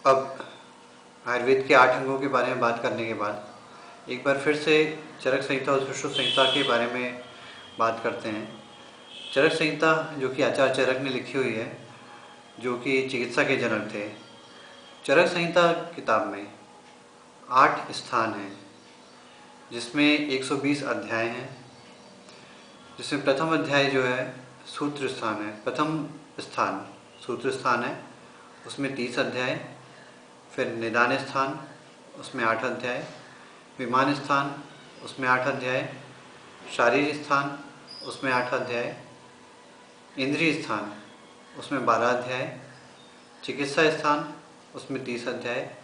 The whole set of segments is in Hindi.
अब आयुर्वेद के 8 अंगों के बारे में बात करने के बाद एक बार फिर से चरक संहिता और सुश्रुत संहिता के बारे में बात करते हैं। चरक संहिता जो कि आचार्य चरक ने लिखी हुई है, जो कि चिकित्सा के जनक थे। चरक संहिता किताब में 8 स्थान हैं, जिसमें 120 अध्याय हैं। जिसमें प्रथम अध्याय जो है सूत्र स्थान है, प्रथम स्थान सूत्र स्थान है, उसमें 30 अध्याय। फिर निदान स्थान, उसमें 8 अध्याय। विमान स्थान, उसमें 8 अध्याय। शारीर स्थान, उसमें 8 अध्याय। इंद्रिय स्थान, उसमें 12 अध्याय। चिकित्सा स्थान, उसमें 30 अध्याय।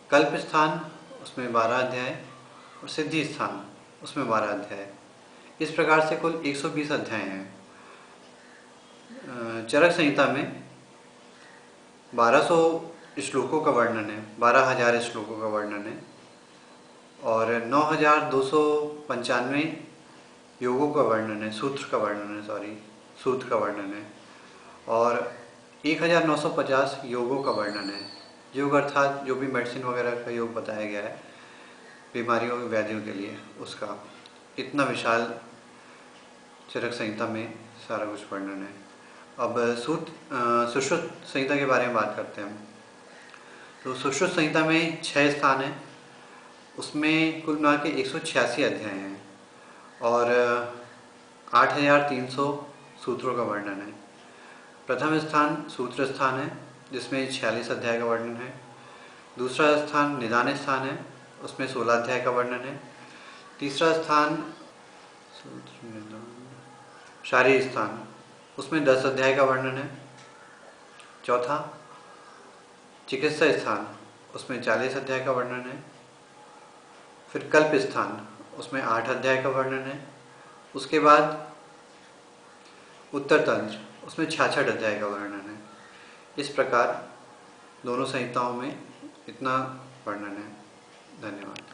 कल्प स्थान, उसमें 12 अध्याय। और सिद्धि स्थान, उसमें 12 अध्याय। इस प्रकार से कुल 120 अध्याय हैं। चरक संहिता में 1200 श्लोकों का वर्णन है, 12,000 श्लोकों का वर्णन है, और 9,295 योगों का वर्णन है, सूत्र का वर्णन है, और 1,950 योगों का वर्णन है। योग अर्थात जो भी मेडिसिन वगैरह का योग बताया गया है बीमारियों व्याधियों के लिए, उसका इतना विशाल चरक संहिता में सारा कुछ वर्णन है। अब सुश्रुत संहिता के बारे में बात करते हैं हम। तो सुश्रुत संहिता में 6 स्थान हैं, उसमें कुल मिला के 186 अध्याय हैं और 8,300 सूत्रों का वर्णन है। प्रथम स्थान सूत्र स्थान है, जिसमें 46 अध्याय का वर्णन है। दूसरा स्थान निदान स्थान है, उसमें 16 अध्याय का वर्णन है। तीसरा स्थान शारीर स्थान, उसमें 10 अध्याय का वर्णन है। चौथा चिकित्सा स्थान, उसमें 40 अध्याय का वर्णन है। फिर कल्प स्थान, उसमें 8 अध्याय का वर्णन है। उसके बाद उत्तर तंत्र, उसमें 66 अध्याय का वर्णन है। इस प्रकार दोनों संहिताओं में इतना वर्णन है। धन्यवाद।